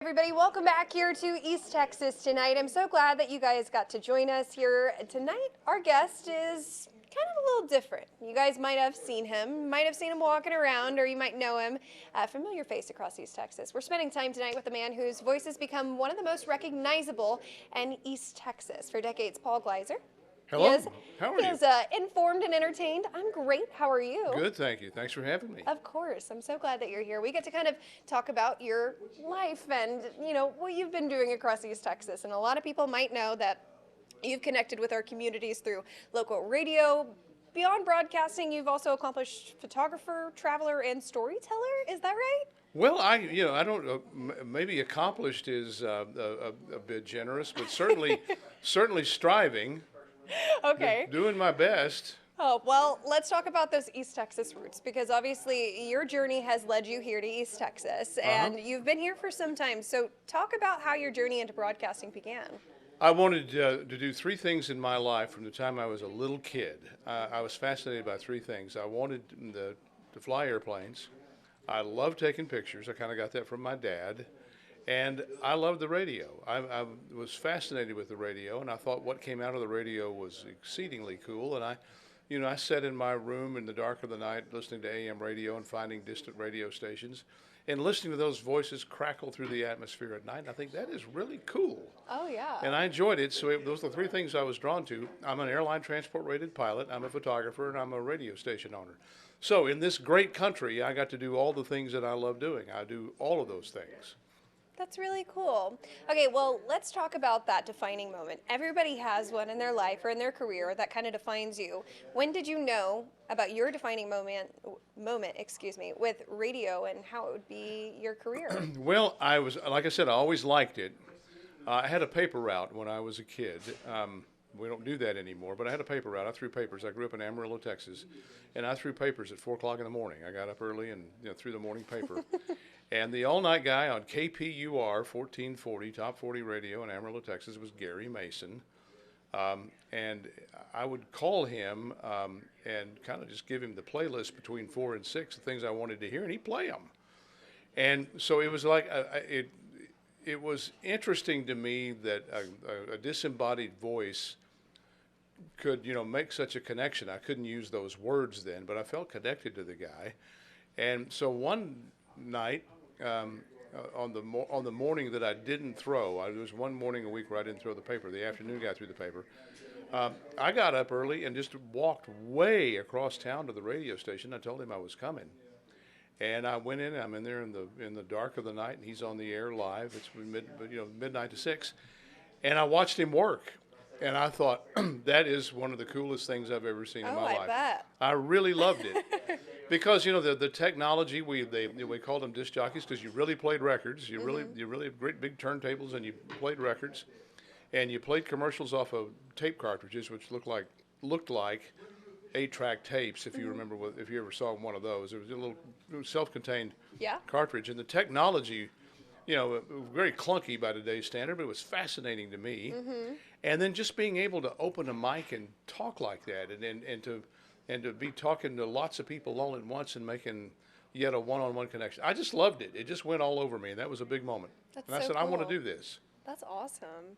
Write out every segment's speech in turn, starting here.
everybody. Welcome back here to East Texas tonight. I'm so glad that you guys got to join us here tonight. Our guest is kind of a little different. You guys might have seen him walking around, or you might know him. Familiar face across East Texas. We're spending time tonight with a man whose voice has become one of the most recognizable in East Texas for decades, Paul Gleiser. Hello. How are you? He is informed and entertained. I'm great. How are you? Good, thank you. Thanks for having me. Of course. I'm so glad that you're here. We get to kind of talk about your life and, what you've been doing across East Texas. And a lot of people might know that you've connected with our communities through local radio. Beyond broadcasting, you've also accomplished photographer, traveler, and storyteller. Is that right? Well, I don't. Maybe accomplished is a bit generous, but certainly striving. Okay. Doing my best. Oh, well, let's talk about those East Texas roots, because obviously your journey has led you here to East Texas, and you've been here for some time. So talk about how your journey into broadcasting began. I wanted to do three things in my life from the time I was a little kid. I was fascinated by three things. I wanted to fly airplanes. I loved taking pictures. I kind of got that from my dad. And I loved the radio. I was fascinated with the radio, and I thought what came out of the radio was exceedingly cool. And I sat in my room in the dark of the night listening to AM radio and finding distant radio stations and listening to those voices crackle through the atmosphere at night. And I think that is really cool. Oh, yeah. And I enjoyed it. So those are the three things I was drawn to. I'm an airline transport rated pilot. I'm a photographer, and I'm a radio station owner. So in this great country, I got to do all the things that I love doing. I do all of those things. That's really cool. Okay, well, let's talk about that defining moment. Everybody has one in their life or in their career that kind of defines you. When did you know about your defining moment, with radio and how it would be your career? Well, like I said, I always liked it. I had a paper route when I was a kid. We don't do that anymore, but I had a paper route. I threw papers. I grew up in Amarillo, Texas, and I threw papers at 4 o'clock in the morning. I got up early and threw the morning paper. And the all-night guy on KPUR 1440, Top 40 Radio in Amarillo, Texas, was Gary Mason. And I would call him and kind of just give him the playlist between 4 and 6, the things I wanted to hear, and he'd play them. And so it was like, it was interesting to me that a disembodied voice could, make such a connection. I couldn't use those words then, but I felt connected to the guy. And so one night, on the morning that I didn't throw, there was one morning a week where I didn't throw the paper. The afternoon guy threw the paper. I got up early and just walked way across town to the radio station. I told him I was coming, and I went in. I'm in there in the dark of the night, and he's on the air live. It's midnight to 6, and I watched him work. And I thought, that is one of the coolest things I've ever seen in my life. I bet. I really loved it. Because, the technology, we called them disc jockeys because you really played records. You really had great big turntables, and you played records. And you played commercials off of tape cartridges, which looked like 8-track tapes, if you remember, if you ever saw one of those. It was a little self-contained cartridge. And the technology, very clunky by today's standard, but it was fascinating to me. And then just being able to open a mic and talk like that, and to be talking to lots of people all at once and making yet a one-on-one connection. I just loved it. It just went all over me, and that was a big moment. That's and I so said, cool. I want to do this. That's awesome.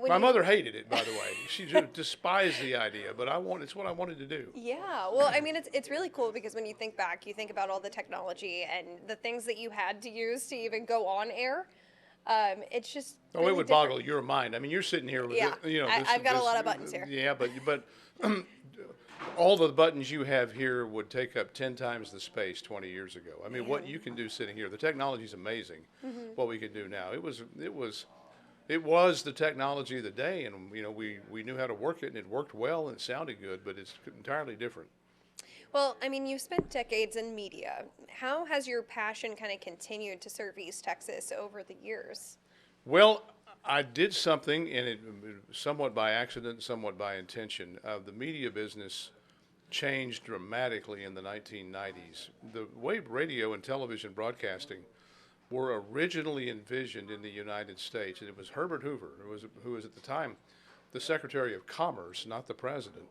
My mother hated it, by the way. She just despised the idea, but it's what I wanted to do. Yeah, well, I mean, it's really cool because when you think back, you think about all the technology and the things that you had to use to even go on air. It's just really it would different. boggle your mind. I mean, you're sitting here with I've got a lot of buttons here. Yeah, but all the buttons you have here would take up 10 times the space 20 years ago. I mean, what you can do sitting here, the technology is amazing. What we can do now, it was the technology of the day, and we knew how to work it, and it worked well, and it sounded good, but it's entirely different. Well, I mean, you've spent decades in media. How has your passion kind of continued to serve East Texas over the years? Well, I did something, and it somewhat by accident, somewhat by intention. The media business changed dramatically in the 1990s. The way radio and television broadcasting were originally envisioned in the United States, and it was Herbert Hoover, who was at the time the Secretary of Commerce, not the President.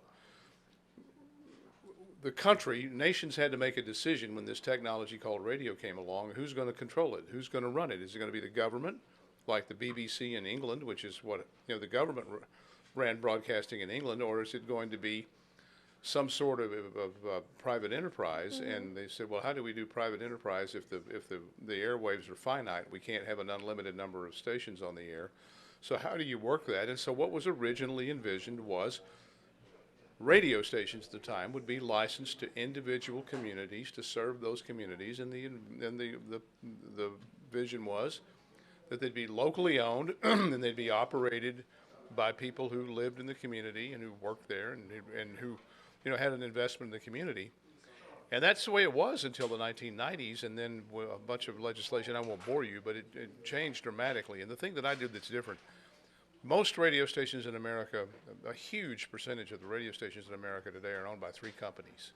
the country, nations had to make a decision when this technology called radio came along. Who's going to control it? Who's going to run it? Is it going to be the government, like the BBC in England, which is what the government ran broadcasting in England, or is it going to be some sort of private enterprise? And they said, well, how do we do private enterprise if the airwaves are finite? We can't have an unlimited number of stations on the air. So how do you work that? And so what was originally envisioned was radio stations at the time would be licensed to individual communities to serve those communities, and the vision was that they'd be locally owned and they'd be operated by people who lived in the community and who worked there and who had an investment in the community. And that's the way it was until the 1990s, and then a bunch of legislation, I won't bore you, but it changed dramatically. And the thing that I did that's different, most radio stations in America, a huge percentage of the radio stations in America today are owned by three companies,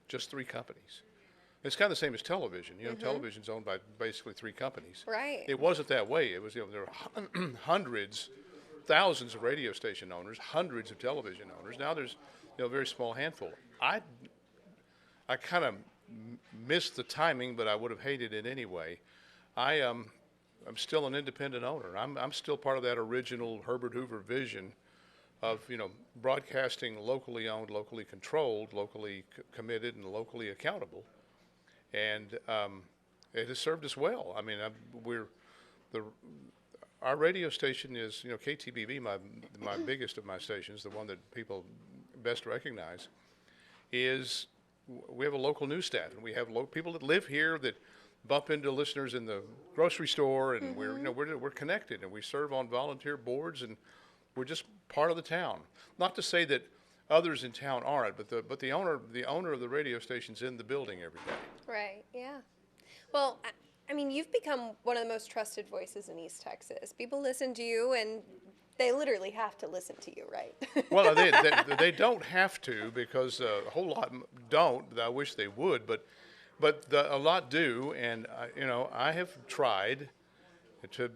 just three companies. It's kind of the same as television. Television's owned by basically three companies. Right. It wasn't that way. It was, there were hundreds, thousands of radio station owners, hundreds of television owners. Now there's a very small handful. I kind of missed the timing, but I would have hated it anyway. I'm still an independent owner. I'm still part of that original Herbert Hoover vision of broadcasting locally owned, locally controlled, locally committed, and locally accountable. And it has served us well. I mean, our radio station is KTBV, my biggest of my stations, the one that people best recognize, is we have a local news staff, and we have people that live here that bump into listeners in the grocery store, and we're connected, and we serve on volunteer boards, and we're just part of the town. Not to say that others in town aren't, but the owner of the radio station's in the building every day. Right. Yeah. Well, I mean, you've become one of the most trusted voices in East Texas. People listen to you, and they literally have to listen to you, right? Well, they don't have to, because a whole lot don't. I wish they would, but a lot do, and I have tried to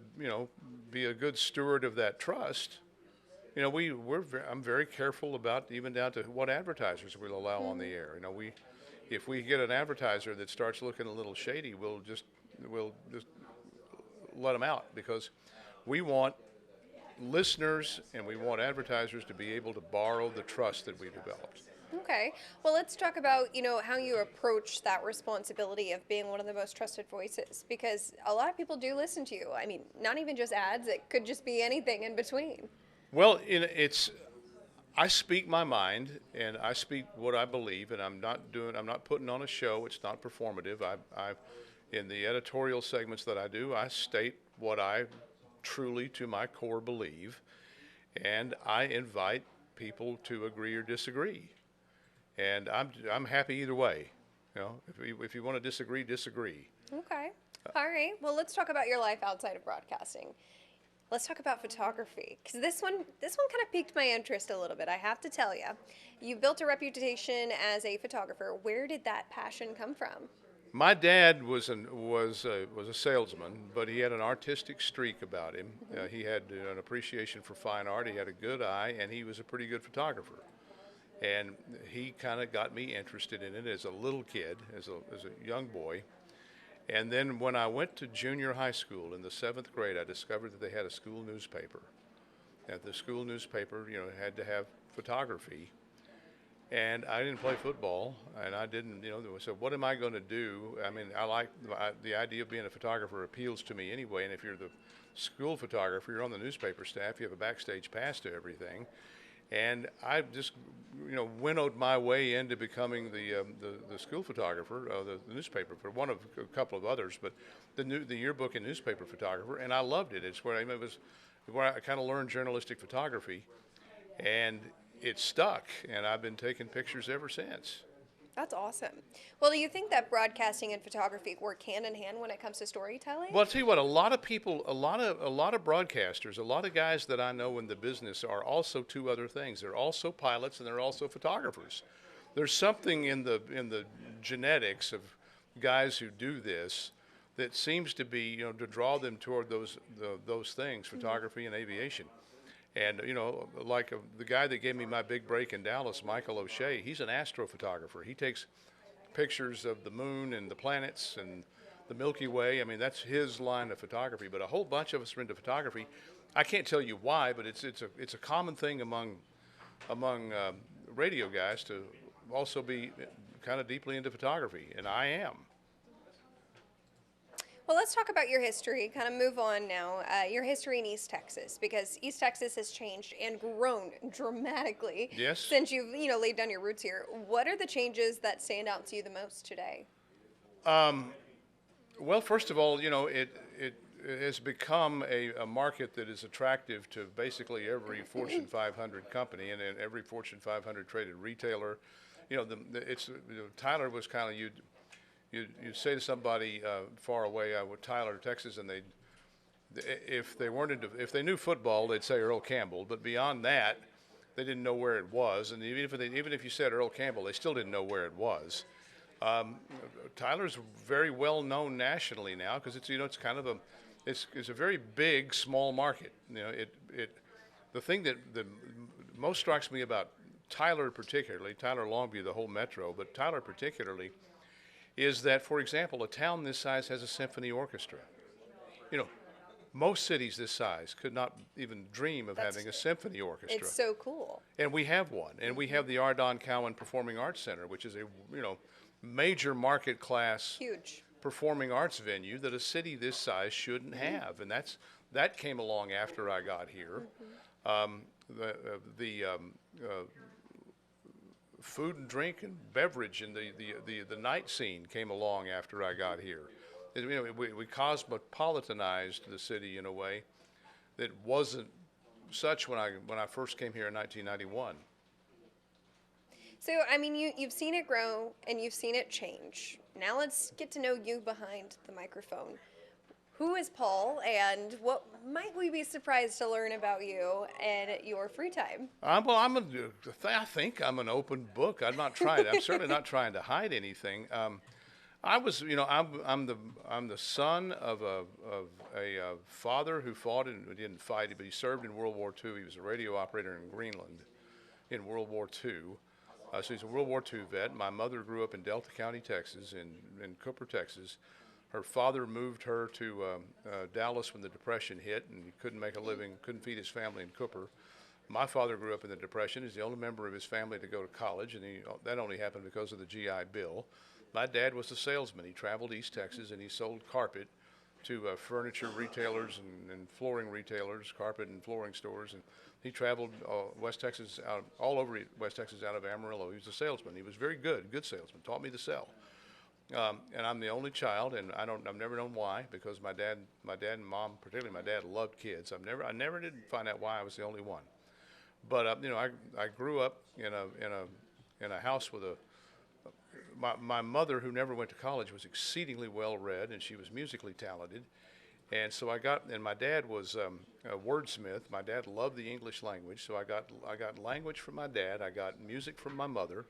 be a good steward of that trust. I'm very careful about, even down to what advertisers we'll allow on the air. If we get an advertiser that starts looking a little shady, we'll just let them out, because we want listeners and we want advertisers to be able to borrow the trust that we developed. Okay. Well, let's talk about, how you approach that responsibility of being one of the most trusted voices, because a lot of people do listen to you. I mean, not even just ads, it could just be anything in between. Well, I speak my mind, and I speak what I believe, and I'm not putting on a show. It's not performative. In the editorial segments that I do, I state what I truly, to my core, believe, and I invite people to agree or disagree. And I'm happy either way. If you want to disagree, disagree. Okay. All right. Well, let's talk about your life outside of broadcasting. Let's talk about photography, because this one kind of piqued my interest a little bit. I have to tell you, you built a reputation as a photographer. Where did that passion come from? My dad was a salesman, but he had an artistic streak about him. He had an appreciation for fine art. He had a good eye, and he was a pretty good photographer. And he kind of got me interested in it as a little kid, as a young boy. And then when I went to junior high school in the 7th grade, I discovered that they had a school newspaper. And the school newspaper, had to have photography. And I didn't play football, and I didn't, so what am I going to do? I mean, the idea of being a photographer appeals to me anyway, and if you're the school photographer, you're on the newspaper staff, you have a backstage pass to everything. And I just, winnowed my way into becoming the school photographer, the newspaper, for one of a couple of others, but the yearbook and newspaper photographer, and I loved it. It's where I kind of learned journalistic photography, and it stuck, and I've been taking pictures ever since. That's awesome. Well, do you think that broadcasting and photography work hand in hand when it comes to storytelling? Well, I'll tell you what, a lot of people, a lot of broadcasters, a lot of guys that I know in the business are also two other things. They're also pilots and they're also photographers. There's something in the genetics of guys who do this that seems to be, to draw them toward those things, photography and aviation. And, like the guy that gave me my big break in Dallas, Michael O'Shea, he's an astrophotographer. He takes pictures of the moon and the planets and the Milky Way. I mean, that's his line of photography. But a whole bunch of us are into photography. I can't tell you why, but it's a common thing among radio guys to also be kind of deeply into photography, and I am. Well, let's talk about your history. Kind of move on now. Your history in East Texas, because East Texas has changed and grown dramatically Yes. since you've laid down your roots here. What are the changes that stand out to you the most today? Well, first of all, it has become a market that is attractive to basically every Fortune 500 company and every Fortune 500 traded retailer. Tyler was kind of you'd say to somebody far away, Tyler, Texas, and if they knew football, they'd say Earl Campbell. But beyond that, they didn't know where it was. And even if you said Earl Campbell, they still didn't know where it was. Tyler's very well known nationally now because it's kind of it's a very big small market. The thing that most strikes me about Tyler particularly, Tyler Longview, the whole metro, but Tyler particularly, is that, for example, a town this size has a symphony orchestra. Most cities this size could not even dream of having a symphony orchestra. It's so cool. And we have one. And we have the Ardon Cowan Performing Arts Center, which is a major market class Huge performing arts venue that a city this size shouldn't have. And that came along after I got here. The food and drink and beverage and the night scene came along after I got here. We cosmopolitanized the city in a way that wasn't such when I first came here in 1991. So, I mean, you've seen it grow and you've seen it change. Now let's get to know you behind the microphone. Who is Paul, and what might we be surprised to learn about you and your free time? I think I'm an open book. I'm certainly not trying to hide anything. I'm the son of a father who fought and didn't fight, but he served in World War II. He was a radio operator in Greenland in World War II. So he's a World War II vet. My mother grew up in Delta County, Texas, in Cooper, Texas. Her father moved her to Dallas when the Depression hit, and he couldn't make a living, couldn't feed his family in Cooper. My father grew up in the Depression. He's the only member of his family to go to college, and that only happened because of the GI Bill. My dad was a salesman. He traveled East Texas, and he sold carpet to furniture retailers and flooring retailers, carpet and flooring stores. And he traveled West Texas, all over West Texas, out of Amarillo. He was a salesman. He was very good salesman. Taught me to sell. And I'm the only child, and I've never known why, because my dad and mom, particularly my dad, loved kids. I never did find out why I was the only one. But I grew up in a house with my mother, who never went to college, was exceedingly well read, and she was musically talented. And so and my dad was a wordsmith. My dad loved the English language, so I got language from my dad. I got music from my mother.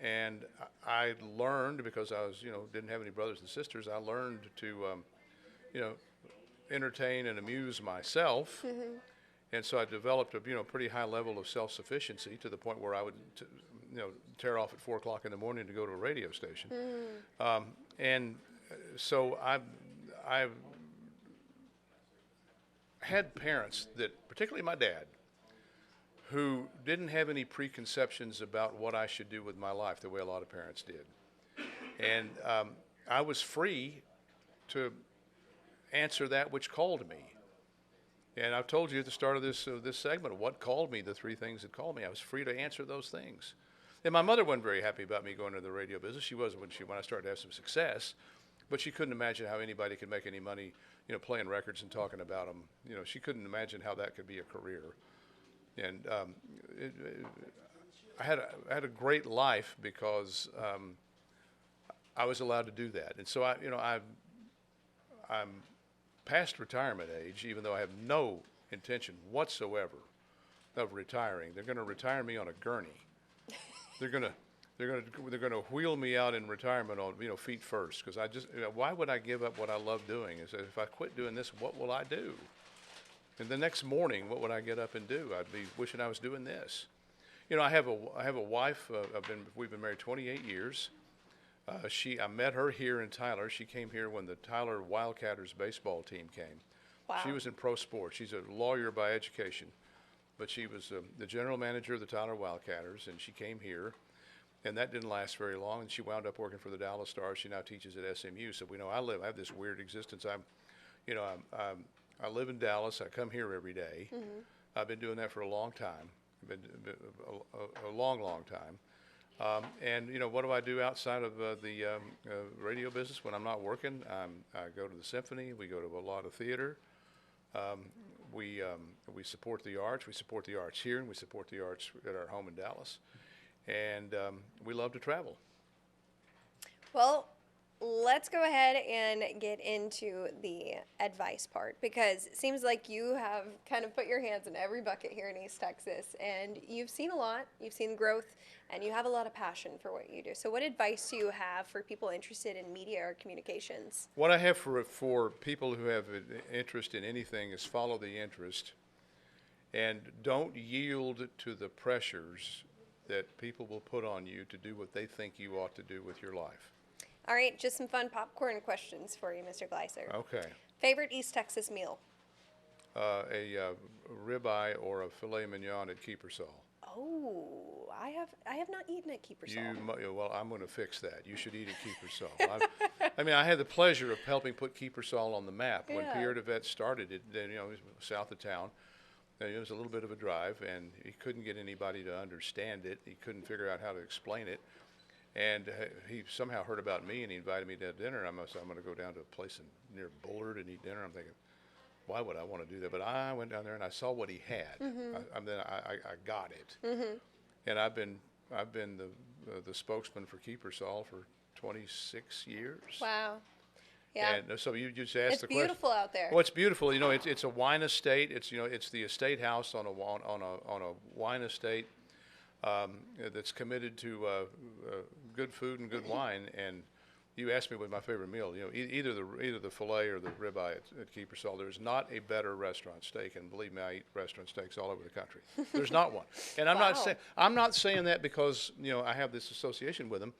And I learned, because I didn't have any brothers and sisters, I learned to, entertain and amuse myself. Mm-hmm. And so I developed a, pretty high level of self-sufficiency, to the point where I would, tear off at 4 o'clock in the morning to go to a radio station. Mm. And so I've had parents that, particularly my dad, who didn't have any preconceptions about what I should do with my life the way a lot of parents did. And I was free to answer that which called me. And I've told you at the start of this segment what called me, the 3 things that called me. I was free to answer those things. And my mother wasn't very happy about me going into the radio business. She was when I started to have some success, but she couldn't imagine how anybody could make any money, playing records and talking about them. She couldn't imagine how that could be a career. And I had a great life because I was allowed to do that. And so I'm past retirement age, even though I have no intention whatsoever of retiring. They're going to retire me on a gurney. They're going to wheel me out in retirement on feet first, because why would I give up what I love doing? If I quit doing this, what will I do? And the next morning, what would I get up and do? I'd be wishing I was doing this. You know, I have a wife. We've been married 28 years. I met her here in Tyler. She came here when the Tyler Wildcatters baseball team came. Wow. She was in pro sports. She's a lawyer by education, but she was the general manager of the Tyler Wildcatters, and she came here, and that didn't last very long. And she wound up working for the Dallas Stars. She now teaches at SMU. So I have this weird existence. I live in Dallas. I come here every day. Mm-hmm. I've been doing that for a long time. A long, long time. And what do I do outside of the radio business when I'm not working? I go to the symphony. We go to a lot of theater. We support the arts. We support the arts here, and we support the arts at our home in Dallas. And we love to travel. Well, let's go ahead and get into the advice part, because it seems like you have kind of put your hands in every bucket here in East Texas, and you've seen a lot, you've seen growth, and you have a lot of passion for what you do. So what advice do you have for people interested in media or communications? What I have for people who have an interest in anything is follow the interest, and don't yield to the pressures that people will put on you to do what they think you ought to do with your life. All right, just some fun popcorn questions for you, Mr. Gleiser. Okay. Favorite East Texas meal? A ribeye or a filet mignon at Keepersall. Oh, I have not eaten at Keepersall. Well, I'm going to fix that. You should eat at Keepersall. I had the pleasure of helping put Keepersall on the map when Pierre DeVette started it. Then, it was south of town. It was a little bit of a drive, and he couldn't get anybody to understand it. He couldn't figure out how to explain it. And he somehow heard about me, and he invited me to dinner. I'm going to go down to a place near Bullard and eat dinner. I'm thinking, why would I want to do that? But I went down there and I saw what he had. Mm-hmm. I got it. Mm-hmm. And I've been the spokesman for Keepersall for 26 years. Wow. Yeah. And so you just asked the question. It's beautiful out there. Well, it's beautiful. It's a wine estate. It's the estate house on a wine estate. That's committed to good food and good wine. And you asked me what my favorite meal. Either the filet or the ribeye at Keepersall. There's not a better restaurant steak, and believe me, I eat restaurant steaks all over the country. There's not one. And I'm not saying that because I have this association with them.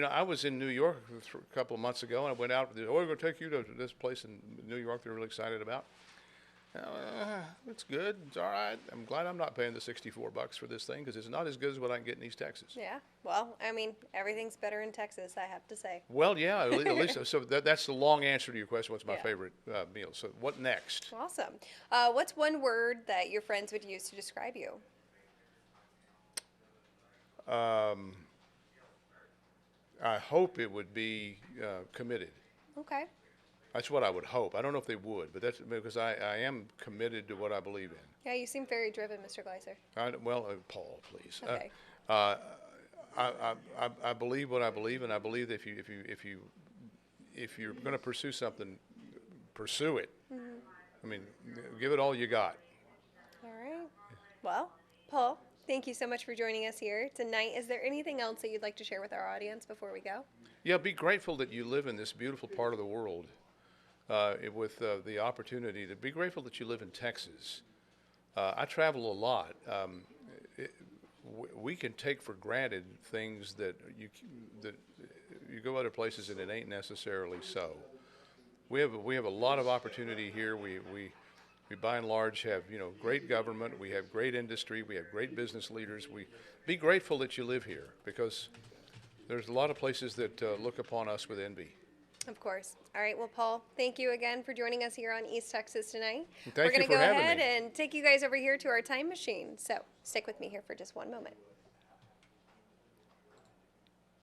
I was in New York a couple of months ago, and I went out. We're going to take you to this place in New York they're really excited about. It's good. It's all right. I'm glad I'm not paying the $64 for this thing, because it's not as good as what I can get in East Texas. Yeah. Well, everything's better in Texas, I have to say. Well, yeah. At least so that's the long answer to your question. What's my favorite meal? So what next? Awesome. What's one word that your friends would use to describe you? I hope it would be committed. Okay. That's what I would hope. I don't know if they would, but that's because I am committed to what I believe in. Yeah, you seem very driven, Mr. Gleiser. Paul, please. Okay. I believe what I believe, and I believe that if you're going to pursue something, pursue it. Mm-hmm. Give it all you got. All right. Well, Paul, thank you so much for joining us here tonight. Is there anything else that you'd like to share with our audience before we go? Yeah, be grateful that you live in this beautiful part of the world. With the opportunity to be grateful that you live in Texas. I travel a lot. We can take for granted things that you go other places and it ain't necessarily so. We have a lot of opportunity here. We by and large have great government. We have great industry. We have great business leaders. Be grateful that you live here, because there's a lot of places that look upon us with envy. Of course. All right. Well, Paul, thank you again for joining us here on East Texas tonight. We're going to go ahead and take you guys over here to our time machine. So stick with me here for just one moment.